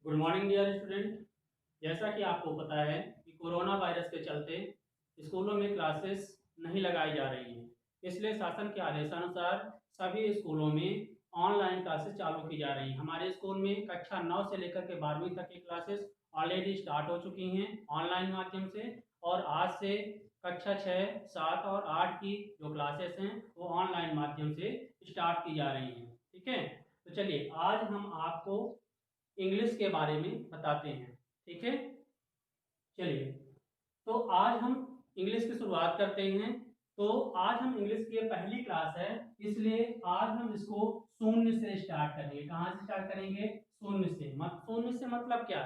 Good morning dear student. जैसा कि आपको पता है कि कोरोना वायरस के चलते स्कूलों में क्लासेस नहीं लगाई जा रही हैं, इसलिए शासन के आदेशानुसार सभी स्कूलों में ऑनलाइन क्लासेस चालू की जा रही हैं। हमारे स्कूल में कक्षा 9 से लेकर के 12वीं तक की क्लासेस ऑलरेडी स्टार्ट हो चुकी हैं ऑनलाइन माध्यम से, और आज से कक्षा 6, 7 और 8 की जो क्लासेस हैं वो ऑनलाइन माध्यम से स्टार्ट की जा रही हैं। ठीक है, तो चलिए आज हम आपको इंग्लिश के बारे में बताते हैं। ठीक है, चलिए तो आज हम इंग्लिश की शुरुआत करते हैं। तो आज हम इंग्लिश की पहली क्लास है, इसलिए आज हम इसको शून्य से स्टार्ट करेंगे। कहाँ से स्टार्ट करेंगे? शून्य से। शून्य से मतलब क्या?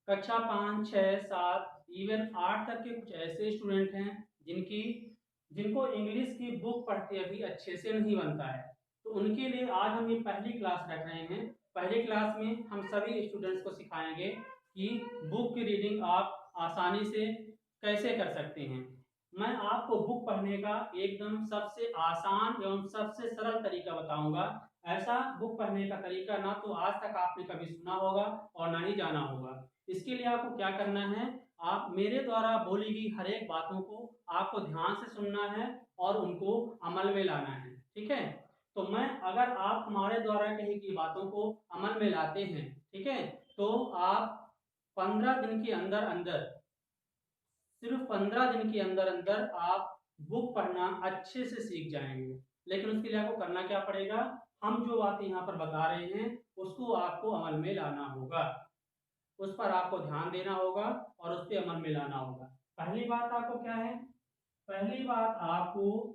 कक्षा 5, 6, 7 इवन 8 तक के कुछ ऐसे स्टूडेंट हैं जिनको इंग्लिश की बुक पढ़ते अभी अच्छे से नहीं बनता है, तो उनके लिए आज हम ये पहली क्लास रख रहे हैं। पहली क्लास में हम सभी स्टूडेंट्स को सिखाएंगे कि बुक की रीडिंग आप आसानी से कैसे कर सकते हैं। मैं आपको बुक पढ़ने का एकदम सबसे आसान एवं सबसे सरल तरीका बताऊंगा। ऐसा बुक पढ़ने का तरीका ना तो आज तक आपने कभी सुना होगा और ना ही जाना होगा। इसके लिए आपको क्या करना है, आप मेरे द्वारा बोली गई हर एक बातों को आपको ध्यान से सुनना है और उनको अमल में लाना है। ठीक है, तो मैं अगर आप हमारे द्वारा कही गई बातों को अमल में लाते हैं, ठीक है, तो आप 15 दिन के अंदर अंदर, सिर्फ 15 दिन के अंदर अंदर आप बुक पढ़ना अच्छे से सीख जाएंगे। लेकिन उसके लिए आपको करना क्या पड़ेगा? हम जो बातें यहाँ पर बता रहे हैं उसको आपको अमल में लाना होगा, उस पर आपको ध्यान देना होगा और उस पर अमल में लाना होगा। पहली बात आपको क्या है? पहली बात आपको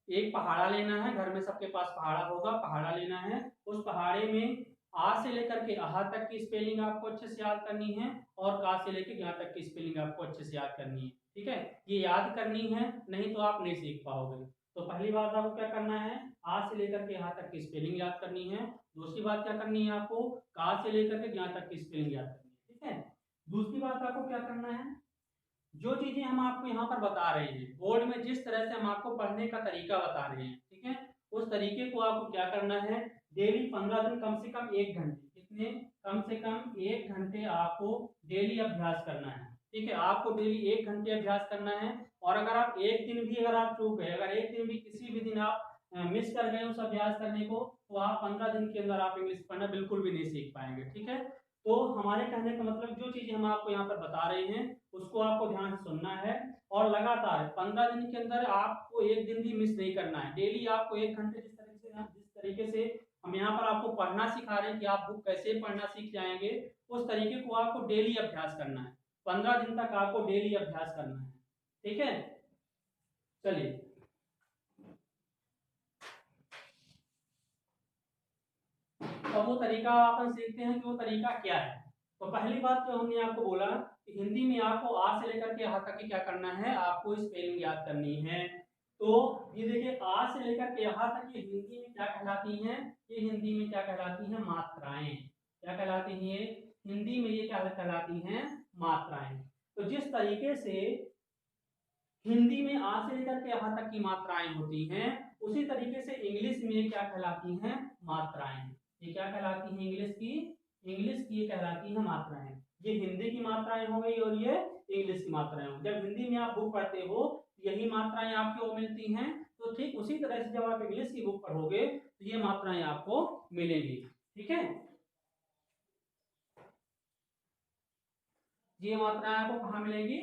एक पहाड़ा लेना है। घर में सबके पास पहाड़ा होगा, पहाड़ा लेना है। उस पहाड़े में आ से लेकर के आहा तक की स्पेलिंग आपको अच्छे से याद करनी है और का से लेकर यहाँ तक की स्पेलिंग आपको अच्छे से याद करनी है। ठीक है, ये याद करनी है, नहीं तो आप नहीं सीख पाओगे। तो पहली बात आपको क्या करना है? आ से लेकर के यहाँ तक की स्पेलिंग याद करनी है। दूसरी बात क्या करनी है? आपको का से लेकर के यहाँ तक की स्पेलिंग याद करनी है। ठीक है, दूसरी बात आपको क्या करना है? जो चीजें हम आपको यहाँ पर बता रहे हैं, बोर्ड में जिस तरह से हम आपको पढ़ने का तरीका बता रहे हैं, ठीक है, उस तरीके को आपको क्या करना है? डेली 15 दिन कम से कम 1 घंटे, कितने? कम से कम 1 घंटे आपको डेली अभ्यास करना है। ठीक है, आपको डेली 1 घंटे अभ्यास करना है। और अगर आप एक दिन भी अगर आप चूक गए, अगर एक दिन भी किसी भी दिन आप मिस कर गए उस अभ्यास करने को, तो आप 15 दिन के अंदर आप इंग्लिश पढ़ना बिल्कुल भी नहीं सीख पाएंगे। ठीक है, तो हमारे कहने का मतलब जो चीजें हम आपको यहाँ पर बता रहे हैं उसको आपको ध्यान से सुनना है और लगातार 15 दिन के अंदर आपको एक दिन भी मिस नहीं करना है। डेली आपको 1 घंटे जिस तरीके से हम यहाँ पर आपको पढ़ना सिखा रहे हैं कि आप बुक कैसे पढ़ना सीख जाएंगे, उस तरीके को आपको डेली अभ्यास करना है। 15 दिन तक आपको डेली अभ्यास करना है। ठीक है, चलिए अब वो तरीका अपन सीखते हैं कि वो तरीका क्या है। तो पहली बात जो हमने आपको बोला कि हिंदी में आपको आ से लेकर के यहाँ तक की क्या करना है? आपको स्पेलिंग याद करनी है। तो ये देखिए, आ से लेकर के यहाँ तक ये हिंदी में क्या कहलाती हैं? ये हिंदी में क्या कहलाती हैं? मात्राएं। क्या कहलाती हैं? हिंदी में ये क्या कहलाती हैं? मात्राएं। तो जिस तरीके से हिंदी में आ से लेकर के यहाँ तक की मात्राएं होती हैं, उसी तरीके से इंग्लिश में क्या कहलाती हैं? मात्राएं। ये क्या कहलाती हैं? इंग्लिश की ये कहलाती है मात्राएं। ये हिंदी की मात्राएं हो गई और ये इंग्लिश की मात्राएं हो। जब हिंदी में आप बुक पढ़ते हो यही मात्राएं आपको मिलती हैं, तो ठीक उसी तरह से जब आप इंग्लिश की बुक पढ़ोगे तो ये मात्राएं आपको मिलेंगी। ठीक है, ये मात्राएं आपको कहाँ मिलेंगी?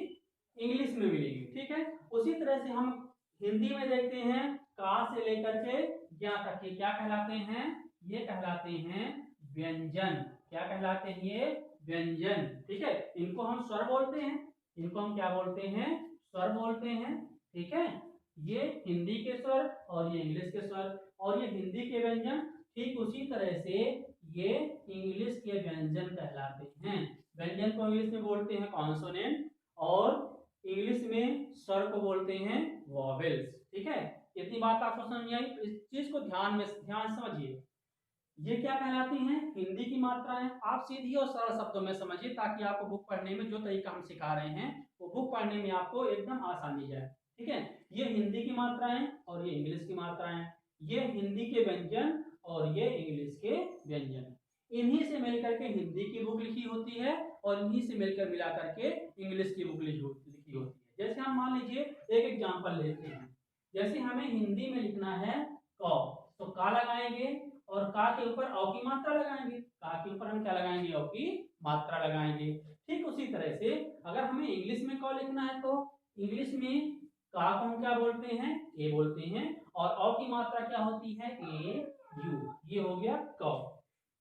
इंग्लिश में मिलेगी। ठीक है, उसी तरह से हम हिंदी में देखते हैं का से लेकर के ज्ञा तक के क्या कहलाते हैं? ये कहलाते हैं व्यंजन। क्या कहलाते हैं? ये व्यंजन। ठीक है, इनको हम स्वर बोलते हैं। इनको हम क्या बोलते हैं? स्वर बोलते हैं। ठीक है, ये हिंदी के स्वर और ये इंग्लिश के स्वर, और ये हिंदी के व्यंजन ठीक उसी तरह से ये इंग्लिश के व्यंजन कहलाते हैं। व्यंजन को इंग्लिश में बोलते हैं कॉन्सोनेंट और इंग्लिश में स्वर को बोलते हैं वॉवेल्स। ठीक है, इतनी बात आपको समझ आई? इस चीज को ध्यान समझिए। ये क्या कहलाती हैं? हिंदी की मात्राएं। आप सीधी और सरल शब्दों में समझिए ताकि आपको बुक पढ़ने में जो तरीका हम सिखा रहे हैं वो बुक पढ़ने में आपको एकदम आसानी जाए। ठीक है, ये हिंदी की मात्राएं और ये इंग्लिश की मात्राएं, ये हिंदी के व्यंजन और ये इंग्लिश के व्यंजन। इन्हीं से मिलकर के हिंदी की बुक लिखी होती है और इन्हीं से मिलकर मिला करके इंग्लिश की बुक लिखी होती है। जैसे हम मान लीजिए एक एग्जांपल लेते हैं, जैसे हमें हिंदी में लिखना है क, तो का लगाएंगे और का के ऊपर औ की मात्रा लगाएंगे, का के ऊपर हम क्या लगाएंगे, औ की मात्रा लगाएंगे। ठीक उसी तरह से अगर हमें इंग्लिश में क लिखना है तो इंग्लिश में का को हम क्या बोलते हैं, ए बोलते हैं, और औ की मात्रा क्या होती है, ए यू। ये हो गया क।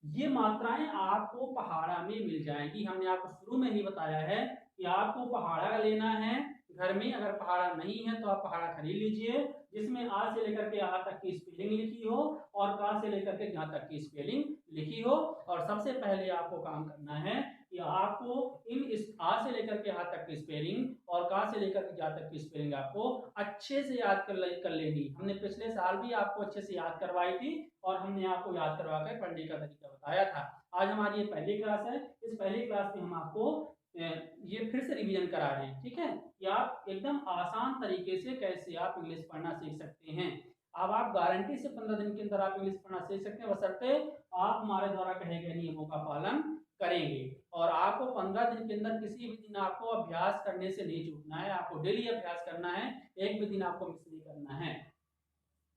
ये मात्राएं आपको पहाड़ा में मिल जाएंगी। हमने आपको शुरू में ही बताया है कि आपको पहाड़ा लेना है घर में। अगर पहाड़ा नहीं है तो आप पहाड़ा खरीद लीजिए, जिसमें आ से लेकर के आ तक की स्पेलिंग लिखी हो और का से लेकर के यहाँ तक की स्पेलिंग लिखी हो। और सबसे पहले आपको काम करना है कि आपको इन इस आ से लेकर के आ तक की स्पेलिंग और का से लेकर के जा तक की स्पेलिंग आपको अच्छे से याद कर लेनी। हमने पिछले साल भी आपको अच्छे से याद करवाई थी और हमने आपको याद करवा कर पढ़ने का तरीका बताया था। आज हमारी ये पहली क्लास है। इस पहली क्लास में हम आपको ये फिर से रिवीजन करा रहे हैं, ठीक है, कि आप एकदम आसान तरीके से कैसे आप इंग्लिश पढ़ना सीख सकते हैं। अब आप गारंटी से 15 दिन के अंदर आप इंग्लिश पढ़ना सीख सकते हैं, बशर्ते आप हमारे द्वारा कहे गए नियमों का पालन करेंगे। और आपको 15 दिन के अंदर किसी भी दिन आपको अभ्यास करने से नहीं चूकना है, आपको डेली अभ्यास करना है, एक भी दिन आपको मिस नहीं करना है,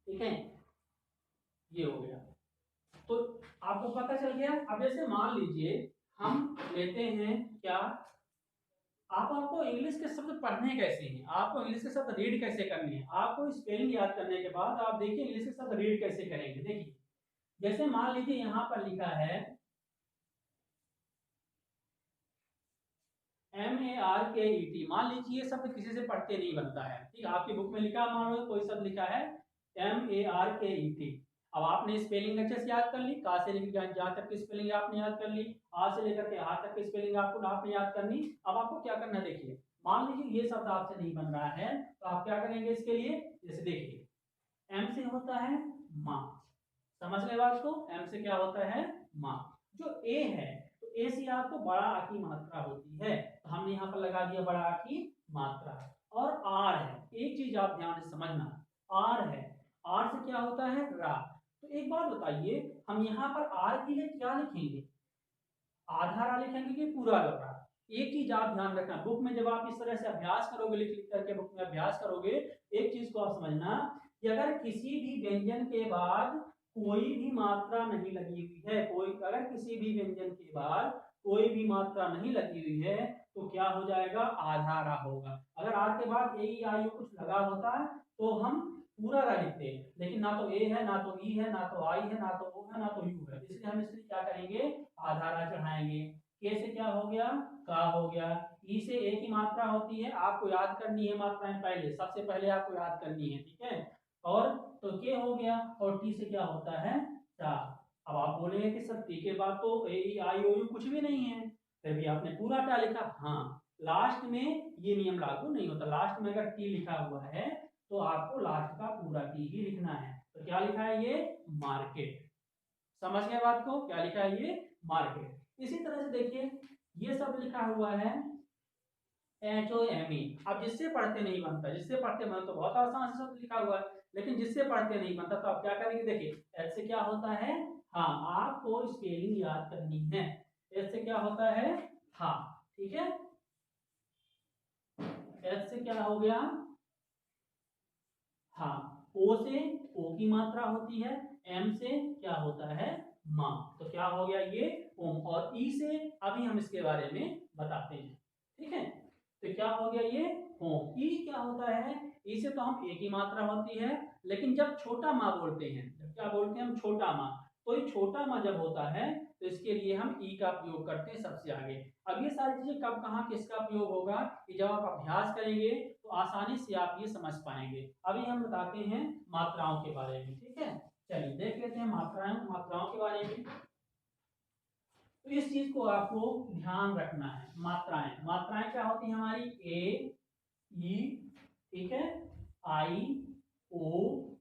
ठीक है। ये हो गया, तो आपको पता चल गया। अब जैसे मान लीजिए हम लेते हैं क्या, आपको इंग्लिश के शब्द पढ़ने कैसे हैं, आपको इंग्लिश के शब्द रीड कैसे करने हैं। आपको स्पेलिंग याद करने के बाद आप देखिए इंग्लिश के शब्द रीड कैसे करेंगे। देखिए जैसे मान लीजिए यहां पर लिखा है MARKET, मान लीजिए ये शब्द किसी से पढ़ते नहीं बनता है, ठीक है, आपकी बुक में लिखा, मान लो कोई शब्द लिखा है MARKET। अब आपने स्पेलिंग अच्छे से याद कर ली, का से लेकर जहां तक की स्पेलिंग आपने याद कर ली, आ से लेकर के आ तक की स्पेलिंग आपने याद करनी। अब आपको क्या करना है, देखिए मान लीजिए ये शब्द आपसे नहीं बन रहा है तो आप क्या करेंगे इसके लिए, जैसे देखिए एम से होता है माँ, समझ गए बात को, एम से क्या होता है माँ। जो ए है तो ए से आपको बड़ा आ की मात्रा होती है, तो हमने यहाँ पर लगा दिया बड़ा आ की मात्रा। और आर है, एक चीज आप ध्यान से समझना, आर है, आर से क्या होता है रा। तो एक बात बताइए, हम यहाँ पर आर के लिए क्या लिखेंगे, आधा रा लिखेंगे कि पूरा रा। एक चीज आप ध्यान रखना, बुक में जब आप इस तरह से अभ्यास करोगे, लिख लिख करके बुक में अभ्यास करोगे, एक चीज को आप समझना कि अगर किसी भी व्यंजन के बाद कोई भी मात्रा नहीं लगी हुई है, कोई अगर किसी भी व्यंजन के बाद कोई भी मात्रा नहीं लगी हुई है तो क्या हो जाएगा, आधा रा होगा। अगर आर के बाद ए ई आई कुछ लगा होता है तो हम पूरा रा लिखते हैं, लेकिन ना तो ए है, ना तो ई है, ना तो आई है, ना तो ओ है, ना तो यू है, इसलिए हम इसलिए क्या करेंगे, आधा रा चढ़ाएंगे। के से क्या हो गया, का हो गया। ई से ए की मात्रा होती है, आपको याद करनी है मात्राएं, पहले सबसे पहले आपको याद करनी है, ठीक है। और तो के हो गया, और टी से क्या होता है टा। अब आप बोलेंगे कि सर टी के बाद तो ए ई आई ओ यू कुछ भी नहीं है, फिर भी आपने पूरा टा लिखा। हाँ, लास्ट में ये नियम लागू नहीं होता, लास्ट में अगर टी लिखा हुआ है तो आपको लास्ट का पूरा टी ही लिखना है। तो क्या लिखा है ये, मार्केट। समझ गए बात को, क्या लिखा है ये, मार्केट। इसी तरह से देखिए ये सब लिखा हुआ है HOME। अब जिससे पढ़ते नहीं बनता, जिससे पढ़ते बनता तो बहुत आसान से शब्द लिखा हुआ है, लेकिन जिससे पढ़ते नहीं बनता तो आप क्या करेंगे, देखिए एच से क्या होता है, हाँ, आपको स्पेलिंग याद करनी है। एच से क्या होता है, हाँ, ठीक है, एच से क्या हो गया, हाँ। ओ से ओ की मात्रा होती है, एम से क्या होता है माँ, तो क्या हो गया ये ओम। और ई से अभी हम इसके बारे में बताते हैं, ठीक है। तो क्या हो गया ये होम। ई क्या होता है, ई से तो हम एक ही मात्रा होती है, लेकिन जब छोटा माँ बोलते हैं, जब क्या बोलते हैं हम, छोटा माँ, तो ये छोटा माँ जब होता है तो इसके लिए हम ई का प्रयोग करते हैं सबसे आगे। अब ये सारी चीजें कब कहाँ किसका प्रयोग होगा, कि जब आप अभ्यास करेंगे तो आसानी से आप ये समझ पाएंगे। अभी हम बताते हैं मात्राओं के बारे में, ठीक है। चलिए देख लेते हैं मात्राओं के बारे में। तो इस चीज को आपको ध्यान रखना है, मात्राएं, मात्राएं क्या होती है हमारी, ए ई, ठीक है, आई ओ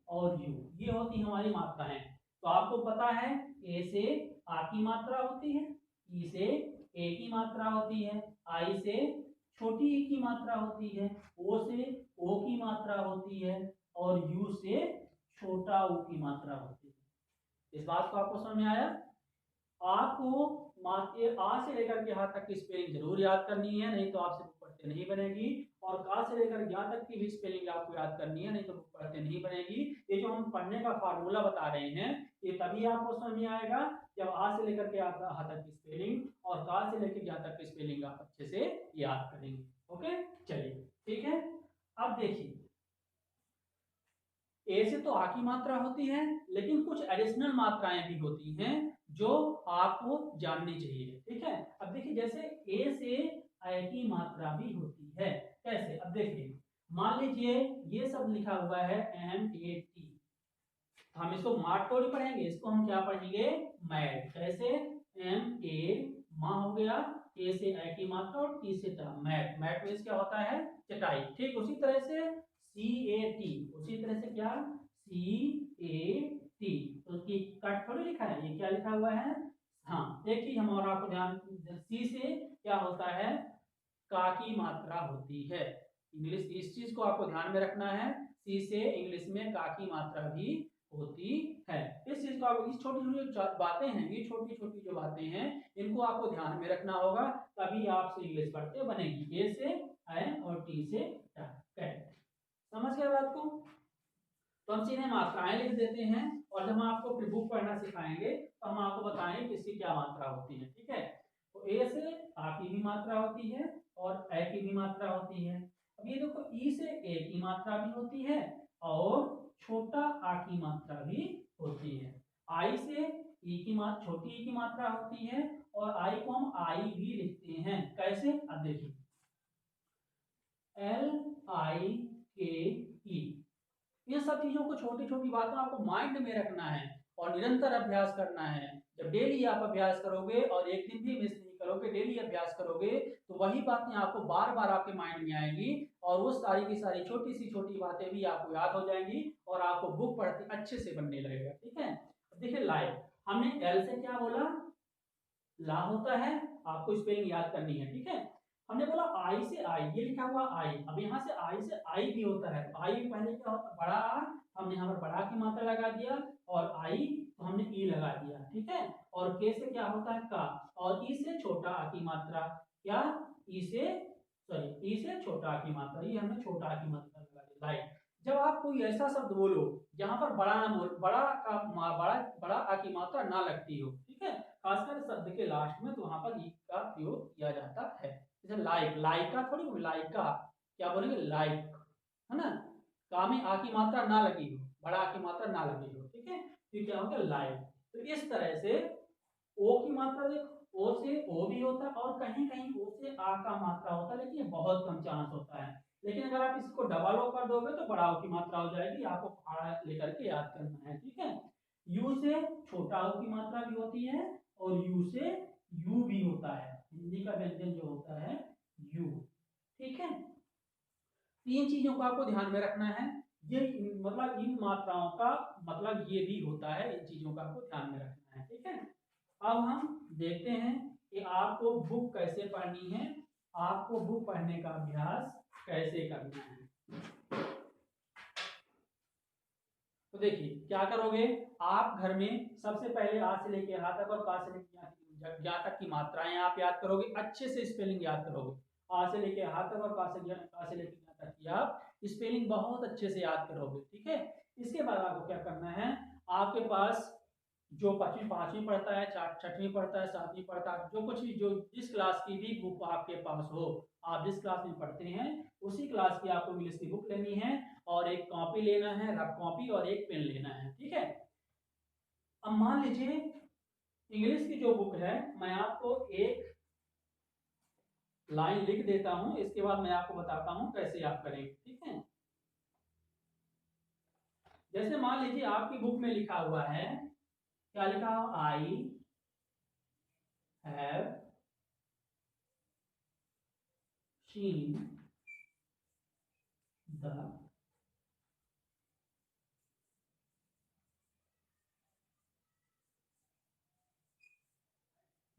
और यू, ये होती हमारी मात्राएं। तो आपको पता है ए से आ की मात्रा होती है, ई से ए की मात्रा होती है, आई से छोटी ई की मात्रा होती है, ओ से ओ की मात्रा होती है, और यू से छोटा ऊ की मात्रा होती है। इस बात को आपको समझ में आया। आपको आ से लेकर के हाथ तक की स्पेलिंग जरूर याद करनी है, नहीं तो आपसे बुक पढ़ते नहीं बनेगी। और का से लेकर ज्ञा तक की भी स्पेलिंग आपको याद करनी है, नहीं तो बुक पढ़ते नहीं बनेगी। ये जो हम पढ़ने का फार्मूला बता रहे हैं ये तभी आपको समझ में आएगा जब आ से लेकर के हा तक की स्पेलिंग और का से लेकर ज्ञा तक की स्पेलिंग आप अच्छे से याद करेंगे। ओके, चलिए ठीक है। अब देखिए, ए से तो आ की मात्रा होती है, लेकिन कुछ एडिशनल मात्राएं भी होती हैं जो आपको जाननी चाहिए। ठीक है, अब देखिए जैसे ए से ऐ की मात्रा भी होती है। कैसे? अब देखिए, मान लीजिए ये सब लिखा हुआ है MAT, हम इसको मार्ट तो नहीं पढ़ेंगे, इसको हम क्या पढ़ेंगे? मैट। कैसे? MA माँ हो गया, ए से ऐ की मात्रा और टी से टा, मैट। मैट मीन्स क्या होता है? चटाई। ठीक उसी तरह से CAT, उसी तरह से क्या? CAT, तो उसकी कट थोड़ी लिखा है, ये क्या लिखा हुआ है? हाँ, एक चीज हम और आपको ध्यान, सी से क्या होता है? का की मात्रा होती है। इंग्लिश, इस चीज को आपको ध्यान में रखना है, सी से इंग्लिश में का की मात्रा भी होती है। इस चीज को आपको, इस छोटी छोटी जो बातें हैं, ये छोटी छोटी जो बातें हैं इनको आपको ध्यान में रखना होगा, तभी आपसे इंग्लिश पढ़ते बनेगी। ए से ऐ और टी से टा। कैट। समझ गए बात को? तो हम सीधे मात्राएं लिख देते हैं, और जब हम आपको फिर बुक पढ़ना सिखाएंगे तो हम आपको बताएंगे कि इसकी क्या मात्रा होती है। ठीक है, तो ए से आ की भी मात्रा होती है और ऐ की भी मात्रा होती है। अब ये देखो, ई से ए की मात्रा भी होती है और छोटा आ की मात्रा भी होती है। आई से ई की मात्रा, छोटी ई की मात्रा होती है, और आई को हम आई भी लिखते हैं। कैसे? अब देखिए, LIKE, ये सब चीजों को, छोटी छोटी बातों आपको माइंड में रखना है और निरंतर अभ्यास करना है। जब डेली आप अभ्यास करोगे और एक दिन भी मिस नहीं करोगे, डेली अभ्यास करोगे, तो वही बातें आपको बार बार आपके माइंड में आएंगी और वो सारी की सारी छोटी सी छोटी बातें भी आपको याद हो जाएंगी और आपको बुक पढ़ते अच्छे से बनने लगेगा। ठीक है, देखिए लाइक, हमने एल से क्या बोला? ला होता है, आपको स्पेलिंग याद करनी है। ठीक है, हमने बोला आई से आई, ये लिखा हुआ आई, अब यहाँ से आई से आई भी होता है। आई पहले क्या होता है? बड़ा आ, हमने यहाँ पर बड़ा की मात्रा लगा दिया, और आई तो हमने ई लगा दिया। ठीक है, और के से क्या होता है? का, और ई से छोटा आ की मात्रा, क्या? ई से, सॉरी, ई से छोटा आ की मात्रा, ये हमने छोटा आ की मात्रा लगा दी। लाइक, जब आप कोई ऐसा शब्द बोलो जहां पर बड़ा ना बोल, बड़ा का बड़ा आ की मात्रा ना लगती हो, ठीक है, खासकर शब्द के लास्ट में, तो वहां पर ई का प्रयोग किया जाता है। जैसे लाइक, लाइका थोड़ी, लाइका क्या बोलेंगे? लाइक, है ना? का में आ की मात्रा ना लगी हो, बड़ा आ की मात्रा ना लगी हो। ठीक है, तो क्या हो गया? लाइक। तो इस तरह से ओ की मात्रा देखो, ओ से ओ भी होता है और कहीं कहीं ओ से आ का मात्रा होता है, लेकिन बहुत कम चांस होता है। लेकिन अगर आप इसको डबल ओ कर दोगे तो बड़ा ओ की मात्रा हो जाएगी, आपको पहाड़ा लेकर के याद करना है। ठीक है, यू से छोटा ओ की मात्रा भी होती है और यू से यू भी होता है, हिंदी का व्यंजन जो होता है यू। ठीक है, तीन चीजों को आपको ध्यान में रखना है, ये मतलब इन मात्राओं का मतलब ये भी होता है, इन चीजों का आपको ध्यान में रखना है। ठीक है, अब हम देखते हैं कि आपको बुक कैसे पढ़नी है, आपको बुक पढ़ने का अभ्यास कैसे करना है। तो देखिए क्या करोगे आप, घर में सबसे पहले आ से लेके हा तक और का से लेके ज्ञा तक की मात्राएं आप याद करोगे, अच्छे से स्पेलिंग याद करोगे। आ से लेके हा तक और का से लेके ज्ञा तक की आप स्पेलिंग बहुत अच्छे से याद करोगे। ठीक है, इसके बाद आपको क्या करना है, आपके पास जो पांचवी पढ़ता है, छठवीं पढ़ता है, सातवीं पढ़ता है, जो कुछ भी, जो जिस क्लास की भी बुक आपके पास हो, आप जिस क्लास में पढ़ते हैं उसी क्लास की आपको इंग्लिश की बुक लेनी है और एक कॉपी लेना है, रफ कॉपी, और एक पेन लेना है। ठीक है, अब मान लीजिए इंग्लिश की जो बुक है, मैं आपको एक लाइन लिख देता हूं, इसके बाद मैं आपको बताता हूं कैसे आप करेंगे। ठीक है, जैसे मान लीजिए आपकी बुक में लिखा हुआ है, क्या लिखा हुआ? आई हैव seen the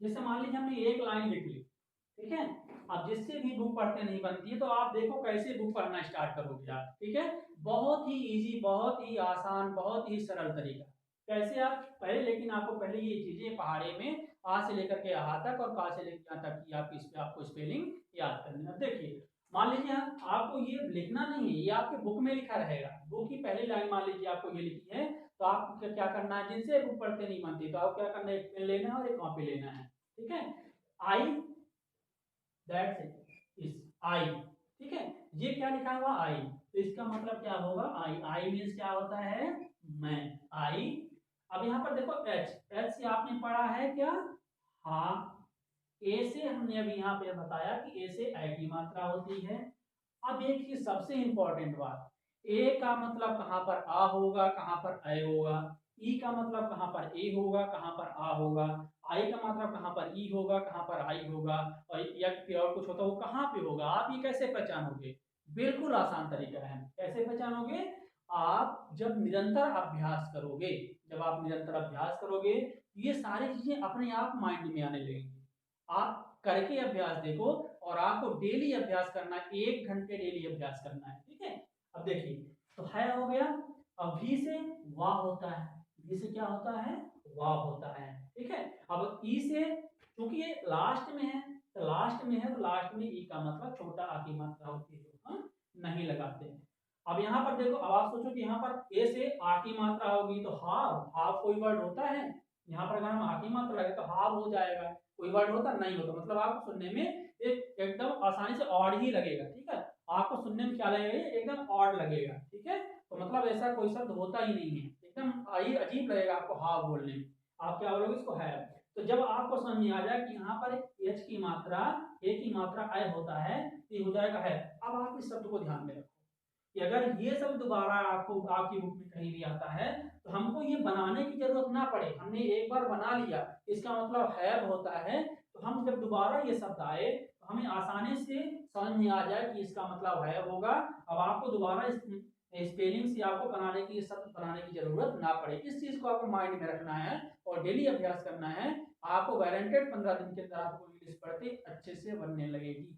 जैसे मान लीजिए हमने एक लाइन लिख ली। ठीक है, अब जिससे भी बुक पढ़ते नहीं बनती है, तो आप देखो कैसे बुक पढ़ना स्टार्ट करोगे आप। ठीक है, बहुत ही इजी, बहुत ही आसान, बहुत ही सरल तरीका। कैसे आप पहले, लेकिन आपको पहले ये चीजें पहाड़े में आ से लेकर के यहाँ तक और का से लेकर यहाँ तक की आप इस पे आपको स्पेलिंग याद करनी है। देखिए मान लीजिए आपको ये लिखना नहीं है, ये आपके बुक में लिखा रहेगा। बुक की पहली लाइन मान लीजिए आपको ये लिखी है, तो आपको क्या करना है, जिनसे बुक पढ़ते नहीं बनती तो आपको क्या करना है, एक पेन लेना है और एक कॉपी लेना है। ठीक है, आई दैट्स इज आई। ठीक है, ये क्या लिखा हुआ आई, तो इसका मतलब क्या होगा, आई। आई मीन्स क्या होता है, मैं, आई। अब यहाँ पर देखो एच, एच से आपने पढ़ा है क्या, हाँ। ए से हमने अभी यहाँ पे बताया कि ए से आई की मात्रा होती है। अब एक चीज सबसे इंपॉर्टेंट बात, ए का मतलब कहाँ पर आ होगा, कहाँ पर ए होगा। ई का मतलब कहाँ पर ए होगा, कहाँ पर आ होगा। आई का मतलब कहाँ पर ई होगा, कहाँ पर आई होगा। और या फिर और कुछ होता है वो कहाँ पे होगा, आप ये कैसे पहचानोगे। बिल्कुल आसान तरीका है, कैसे पहचानोगे, आप जब निरंतर अभ्यास करोगे, जब आप निरंतर अभ्यास करोगे ये सारी चीजें अपने आप माइंड में आने लगेंगी। आप करके अभ्यास देखो, और आपको डेली अभ्यास करना है, 1 घंटे डेली अभ्यास करना है। ठीक है, अब देखिए तो है हो गया। अब भी से वाह होता है, भी से क्या होता है, वाह होता है। ठीक है, अब ई से क्योंकि ये लास्ट में है, तो लास्ट में है तो लास्ट में ई का मतलब छोटा आ की मात्रा होती है, जो हम नहीं लगाते हैं। अब यहाँ पर देखो, अब आप सोचो कि यहाँ पर ए से आ की मात्रा होगी तो हाफ, हाफ कोई वर्ड होता है, यहाँ पर अगर हम आ की मात्रा लगे तो हाफ हो जाएगा। कोई वर्ड होता नहीं होता, मतलब आपको सुनने में एक एकदम आसानी से ऑड ही लगेगा। ठीक है, आपको सुनने में क्या लगेगा, एकदम ऑड लगेगा। ठीक है, तो मतलब ऐसा कोई शब्द होता ही नहीं है, एकदम अजीब लगेगा आपको हाफ बोलने में। आप क्या बोलोगे इसको, है। तो जब आपको समझ में आ जाए कि यहाँ पर एच की मात्रा, ए की मात्रा आई होता है, तो ये हो जाएगा है। अब आप इस शब्द को ध्यान में रखो कि अगर ये शब्द दोबारा आपको आपकी बुक में कहीं भी आता है तो हमको ये बनाने की जरूरत ना पड़े, हमने एक बार बना लिया, इसका मतलब हैव होता है। तो हम जब दोबारा ये शब्द आए तो हमें आसानी से समझ में आ जाए कि इसका मतलब हैव होगा। अब आपको दोबारा स्पेलिंग से आपको बनाने की, शब्द बनाने की जरूरत ना पड़े। इस चीज को आपको माइंड में रखना है और डेली अभ्यास करना है। आपको गारंटेड 15 दिन के अंदर आपको इंग्लिश पढ़ते अच्छे से बनने लगेगी।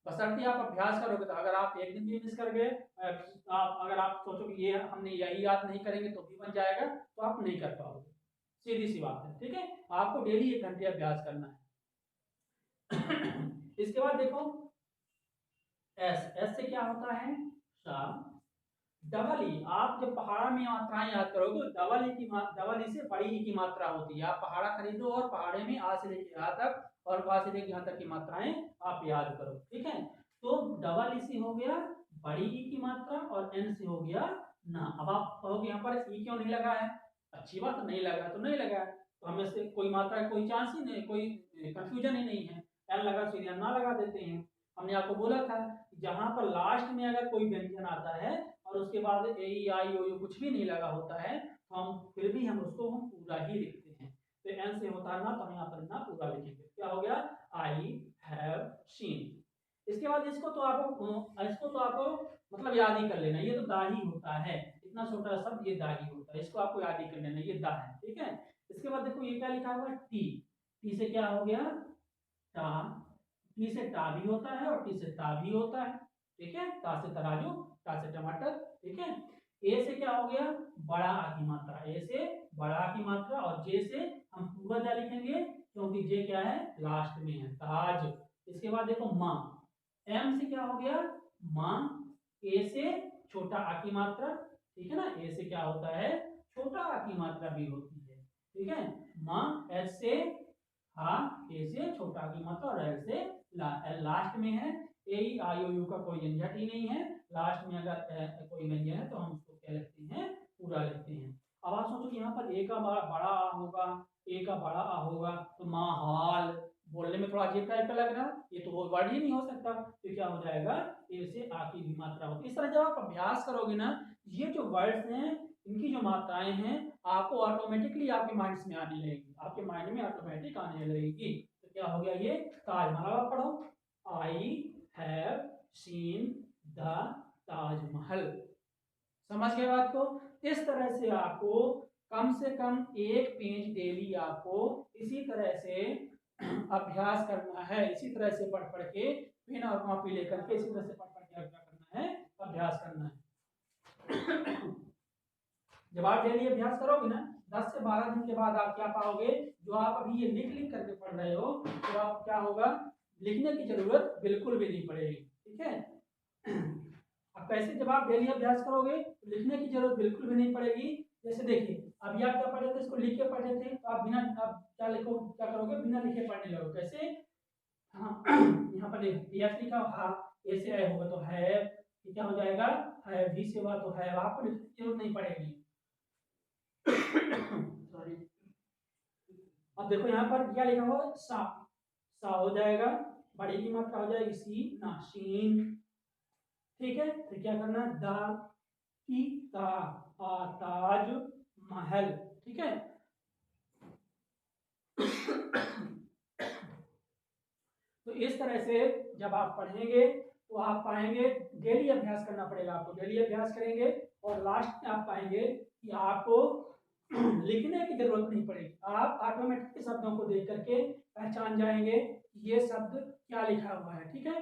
बशर्ते आप अभ्यास करोगे। तो अगर आप एक दिन भी मिस कर गए, अगर आप सोचो कि ये हमने यही याद नहीं करेंगे तो भी बन जाएगा, तो आप नहीं कर पाओगे। सीधी सी बात है। ठीक है, आपको डेली 1 घंटे अभ्यास करना है। इसके बाद देखो एस, एस से क्या होता है, शाम। डबल ई, आप जब पहाड़ा में मात्राएं याद करोगे तो डबल ई की डबल ई से बड़ी ई की मात्रा होती है। आप पहाड़ा खरीदो और पहाड़े में आ से लेके यहाँ तक और वहां से लेके यहाँ तक की मात्राएं आप याद करो। ठीक है, तो डबल ई से हो गया बड़ी ई की मात्रा और एन से हो गया ना। अब आप कहोगे यहाँ पर ई क्यों नहीं लगा है, अच्छी बात, नहीं लगा तो नहीं लगा, तो हमें से कोई मात्रा कोई चांस ही नहीं, कोई कंफ्यूजन ही नहीं है। एन लगा सीधे ना लगा देते हैं। हमने आपको बोला था जहां पर लास्ट में अगर कोई व्यंजन आता है और उसके बाद ए आई ओ यू कुछ भी नहीं लगा होता है, तो हम फिर भी हम उसको हम पूरा ही लिखते हैं। तो एन से होता है ना, तो हम यहाँ पर ना पूरा लिखेंगे। क्या हो गया, आई हैव सीन। इसके बाद इसको तो आपको मतलब याद ही कर लेना, ये तो दा ही होता है, इतना छोटा शब्द ये दा ही होता है, इसको आपको याद ही कर लेना, ये दा है। ठीक है, इसके बाद देखो ये क्या लिखा हुआ है, टी। टी से क्या हो गया, टा। टी से टा भी होता है और टी से ता भी होता है। ठीक है, ता से तराजू, टा से टमाटर। ठीक है, ए से क्या हो गया, बड़ा आ की मात्रा, ए से बड़ा आ की मात्रा, और जे से हम पूरा जा लिखेंगे क्योंकि जे क्या है, लास्ट में है, ताज। इसके बाद देखो माँ, एम से क्या हो गया, माँ। ए से छोटा आ की मात्रा, ठीक है ना, ए से क्या होता है, छोटा आ की मात्रा भी होती है। ठीक है, माँ। एच से हाँ, ए से छोटा की मात्रा और एल से लास्ट में है। ए ई आई ओ यू का कोई झंझट ही नहीं है। लास्ट में अगर कोई व्यंजन है तो हम उसको क्या लिखते हैं, पूरा लिखते हैं। अब आप सोचो कि यहाँ पर ए का बड़ा आ होगा, ए का बड़ा आ होगा, तो माहाल बोलने में थोड़ा अजीब टाइप का लग रहा है, ये तो वो वर्ड ही नहीं हो सकता। तो क्या हो जाएगा, ए से आ की भी मात्रा होगी। इस तरह जब आप अभ्यास करोगे ना, ये जो वर्ड्स हैं इनकी जो मात्राएं हैं आपको ऑटोमेटिकली आपके माइंड में आने लगेगी, आपके माइंड में ऑटोमेटिक आने लगेगी। तो क्या हो गया, ये ताजमहल। आप पढ़ो, I have seen the Taj Mahal. समझ गए बात को। इस तरह से आपको कम से कम 1 पेज डेली आपको इसी तरह से अभ्यास करना है। इसी तरह से पढ़ पढ़ के पेन और कॉपी लेकर के इसी तरह से पढ़ पढ़ के क्या करना है, अभ्यास करना है। जब आप डेली अभ्यास करोगे ना 10 से 12 दिन के बाद आप क्या पाओगे, जो आप अभी ये लिख लिख करके पढ़ रहे हो तो आप क्या होगा, लिखने की जरूरत बिल्कुल भी नहीं पड़ेगी। ठीक है, अब कैसे, जब आप डेली अभ्यास करोगे तो लिखने की जरूरत बिल्कुल भी नहीं पड़ेगी। जैसे देखिए अभी आप क्या पढ़ रहे थे, इसको लिख के पढ़ रहे थे, तो आप बिना, आप क्या लिखो, क्या करोगे, बिना लिखे पढ़ने लगो। कैसे, हाँ यहाँ पर एस लिखा, हाँ ए से है होगा तो है, ये क्या हो जाएगा, है, भी से हुआ तो है, आपको लिखने की जरूरत नहीं पड़ेगी। सॉरी, अब देखो यहाँ पर क्या लिखा हुआ, सा, सा हो जाएगा, बड़ी की मात्रा हो जाएगी सी, ना शीन। ठीक है, फिर क्या करना, दा की ता, ताज महल। ठीक है, तो इस तरह से जब आप पढ़ेंगे तो आप पाएंगे, डेली अभ्यास करना पड़ेगा आपको, डेली अभ्यास करेंगे और लास्ट में आप पाएंगे कि आपको लिखने की जरूरत नहीं पड़ेगी, आप ऑटोमेटिक शब्दों को देख करके पहचान जाएंगे कि ये शब्द क्या लिखा हुआ है। ठीक है,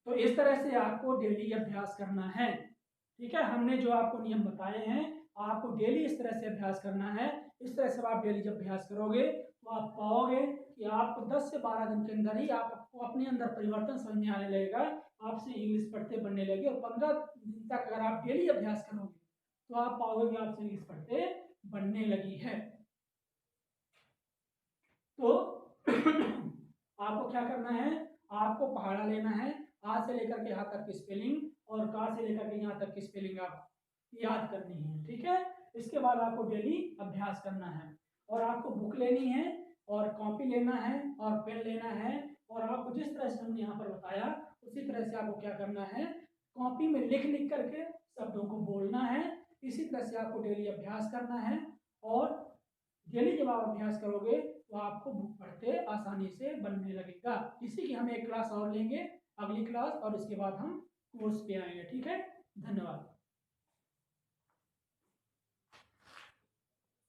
तो इस तरह से आपको डेली अभ्यास करना है। ठीक है, हमने जो आपको नियम बताए हैं आपको डेली इस तरह से अभ्यास करना है। इस तरह से आप डेली जब अभ्यास करोगे तो आप पाओगे कि आपको 10 से 12 दिन के अंदर ही आपको अपने अंदर परिवर्तन समझ में आने लगेगा, आपसे इंग्लिश पढ़ते बनने लगे। और 15 दिन तक अगर आप डेली अभ्यास करोगे तो आप पाओगे कि आपसे इंग्लिश पढ़ते बनने लगी है। तो आपको क्या करना है, आपको पहाड़ा लेना है, आ से लेकर के यहाँ तक की स्पेलिंग और का से लेकर के यहाँ तक की स्पेलिंग आप याद करनी है। ठीक है, इसके बाद आपको डेली अभ्यास करना है और आपको बुक लेनी है और कॉपी लेना है और पेन लेना है। और आपको जिस तरह से हमने यहाँ पर बताया उसी तरह से आपको क्या करना है, कॉपी में लिख लिख करके शब्दों को बोलना है। इसी तरह से आपको डेली अभ्यास करना है और डेली जब आप अभ्यास करोगे तो आपको बुक पढ़ते आसानी से बनने लगेगा। इसी की हम एक क्लास और लेंगे, अगली क्लास, और इसके बाद हम कोर्स पे आएंगे। ठीक है, धन्यवाद।